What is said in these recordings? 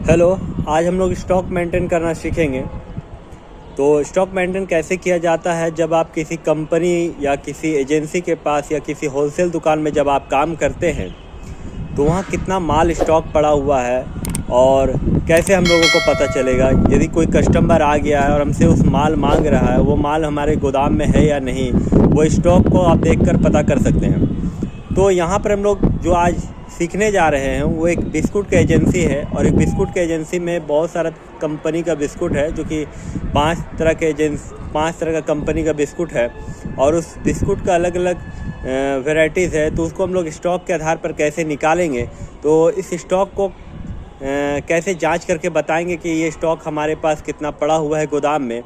Hello. आज हम लोग स्टॉक मेंटेन करना सीखेंगे। तो स्टॉक मेंटेन कैसे किया जाता है, जब आप किसी कंपनी या किसी एजेंसी के पास या किसी होलसेल दुकान में जब आप काम करते हैं तो वहाँ कितना माल स्टॉक पड़ा हुआ है और कैसे हम लोगों को पता चलेगा। यदि कोई कस्टमर आ गया है और हमसे उस माल मांग रहा है, वो माल हमारे गोदाम में है या नहीं, वो स्टॉक को आप देखकर पता कर सकते हैं। तो यहाँ पर हम लोग जो आज सीखने जा रहे हैं वो एक बिस्कुट की एजेंसी है, और एक बिस्कुट की एजेंसी में बहुत सारा कंपनी का बिस्कुट है, जो कि 5 तरह का कंपनी का बिस्कुट है, और उस बिस्कुट का अलग अलग वैरायटीज़ है। तो उसको हम लोग स्टॉक के आधार पर कैसे निकालेंगे, तो इस स्टॉक को कैसे जांच करके बताएंगे कि ये स्टॉक हमारे पास कितना पड़ा हुआ है गोदाम में।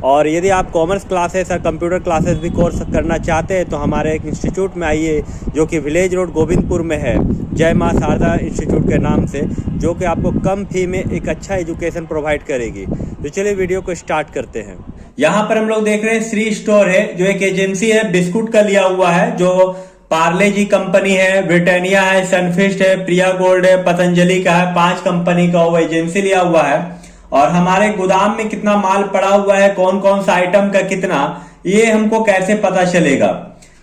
और यदि आप कॉमर्स क्लासेस और कंप्यूटर क्लासेस भी कोर्स करना चाहते हैं तो हमारे एक इंस्टीट्यूट में आइए, जो कि विलेज रोड गोविंदपुर में है, जय माँ शारदा इंस्टीट्यूट के नाम से, जो कि आपको कम फी में एक अच्छा एजुकेशन प्रोवाइड करेगी। तो चलिए वीडियो को स्टार्ट करते हैं। यहाँ पर हम लोग देख रहे हैं श्री स्टोर है, जो एक एजेंसी है बिस्कुट का लिया हुआ है, जो पार्ले जी कंपनी है, ब्रिटानिया है, सनफिस्ट है, प्रिया गोल्ड है, पतंजलि का है, 5 कंपनी का वो एजेंसी लिया हुआ है। और हमारे गोदाम में कितना माल पड़ा हुआ है, कौन कौन सा आइटम का कितना, ये हमको कैसे पता चलेगा।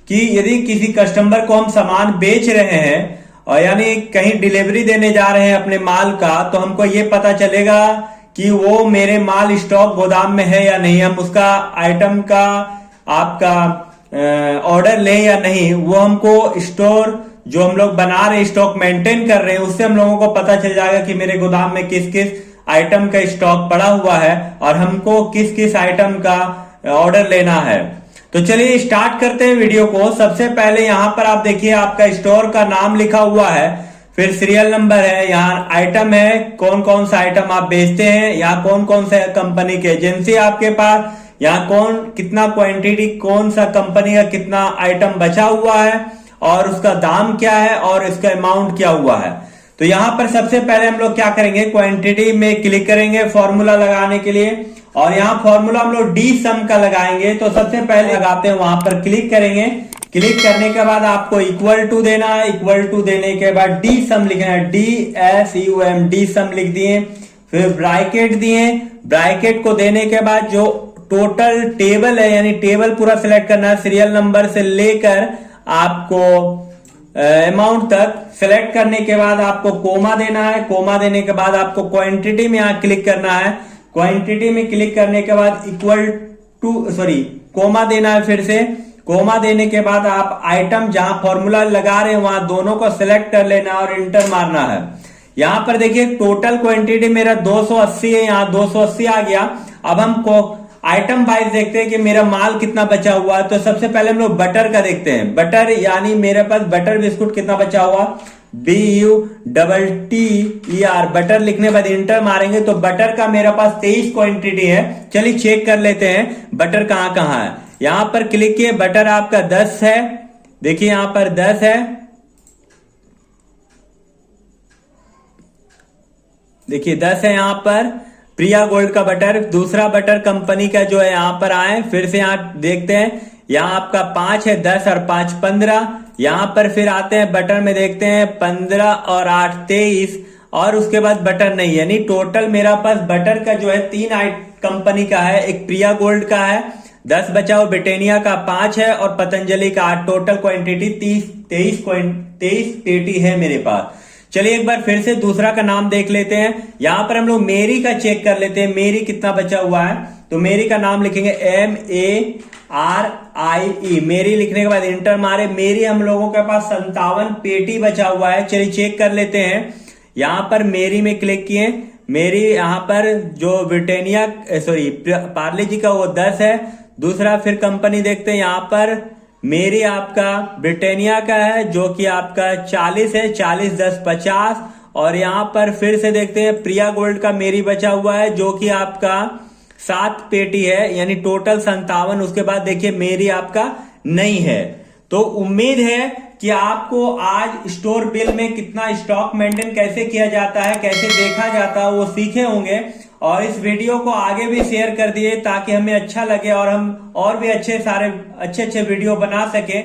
कि यदि किसी कस्टमर को हम सामान बेच रहे हैं और यानी कहीं डिलीवरी देने जा रहे हैं अपने माल का, तो हमको ये पता चलेगा कि वो मेरे माल स्टॉक गोदाम में है या नहीं। हम उसका आइटम का आपका ऑर्डर लें या नहीं, वो हमको स्टोर जो हम लोग बना रहे हैं, स्टॉक मेंटेन कर रहे हैं, उससे हम लोगों को पता चल जाएगा कि मेरे गोदाम में किस किस आइटम का स्टॉक पड़ा हुआ है और हमको किस किस आइटम का ऑर्डर लेना है। तो चलिए स्टार्ट करते हैं वीडियो को। सबसे पहले यहाँ पर आप देखिए, आपका स्टोर का नाम लिखा हुआ है, फिर सीरियल नंबर है, यहाँ आइटम है, कौन कौन सा आइटम आप बेचते हैं, यहाँ कौन कौन सा कंपनी की एजेंसी आपके पास, यहाँ कौन कितना क्वांटिटी, कौन सा कंपनी का कितना आइटम बचा हुआ है और उसका दाम क्या है और इसका अमाउंट क्या हुआ है। तो यहाँ पर सबसे पहले हम लोग क्या करेंगे, क्वांटिटी में क्लिक करेंगे फॉर्मूला लगाने के लिए, और यहाँ फॉर्मूला हम लोग डी सम का लगाएंगे। तो सबसे पहले लगाते हैं, वहां पर क्लिक करेंगे। क्लिक करने के बाद आपको इक्वल टू देना है, इक्वल टू देने के बाद डी सम लिखना है, DSUM, डी सम लिख दिए, फिर ब्रैकेट दिए। ब्रैकेट को देने के बाद जो टोटल टेबल है, यानी टेबल पूरा सिलेक्ट करना है, सीरियल नंबर से लेकर आपको अमाउंट तक। सिलेक्ट करने के बाद आपको कोमा देना है, कोमा देने के बाद आपको क्वांटिटी में यहाँ क्लिक करना है। क्वांटिटी में क्लिक करने के बाद कोमा देना है, फिर से कोमा देने के बाद आप आइटम जहां फॉर्मूला लगा रहे हैं वहां दोनों को सिलेक्ट कर लेना और इंटर मारना है। यहां पर देखिए टोटल क्वांटिटी मेरा 280 है, यहाँ 280 आ गया। अब हम आइटम वाइज देखते हैं कि मेरा माल कितना बचा हुआ है। तो सबसे पहले हम लोग बटर का देखते हैं। बटर यानी मेरे पास बटर बिस्कुट कितना बचा हुआ, BUTTER, बटर लिखने बाद इंटर मारेंगे तो बटर का मेरे पास 23 क्वांटिटी है। चलिए चेक कर लेते हैं बटर कहां कहां है। यहां पर क्लिक किए, बटर आपका 10 है, देखिए यहां पर 10 है, देखिए 10 है यहां पर प्रिया गोल्ड का बटर। दूसरा बटर कंपनी का जो है यहां पर आए, फिर से यहां देखते हैं, यहां आपका 5 है, 10 और 5 15। यहां पर फिर आते हैं बटर में, देखते हैं 15 और 8 23, और उसके बाद बटर नहीं है। यानी टोटल मेरा पास बटर का जो है 3 कंपनी का है, एक प्रिया गोल्ड का है, 10 बचा हुआ, ब्रिटानिया का 5 है और पतंजलि का 8। टोटल क्वांटिटी 23 पेटी है मेरे पास। चलिए एक बार फिर से दूसरा का नाम देख लेते हैं। यहां पर हम लोग मेरी का चेक कर लेते हैं, मेरी कितना बचा हुआ है। तो मेरी का नाम लिखेंगे MARIE, मेरी लिखने के बाद इंटर मारे। मेरी हम लोगों के पास 57 पेटी बचा हुआ है। चलिए चेक कर लेते हैं। यहां पर मेरी में क्लिक किए, मेरी यहां पर जो ब्रिटानिया पार्ले जी का वो 10 है। दूसरा फिर कंपनी देखते हैं, यहां पर मेरी आपका ब्रिटानिया का है जो कि आपका 40 है, 40 10 50। और यहां पर फिर से देखते हैं प्रिया गोल्ड का मेरी बचा हुआ है जो कि आपका 7 पेटी है, यानी टोटल 57। उसके बाद देखिए मेरी आपका नहीं है। तो उम्मीद है कि आपको आज स्टोर बिल में कितना स्टॉक मेंटेन कैसे किया जाता है, कैसे देखा जाता है, वो सीखे होंगे। और इस वीडियो को आगे भी शेयर कर दिए ताकि हमें अच्छा लगे और हम और भी अच्छे वीडियो बना सके।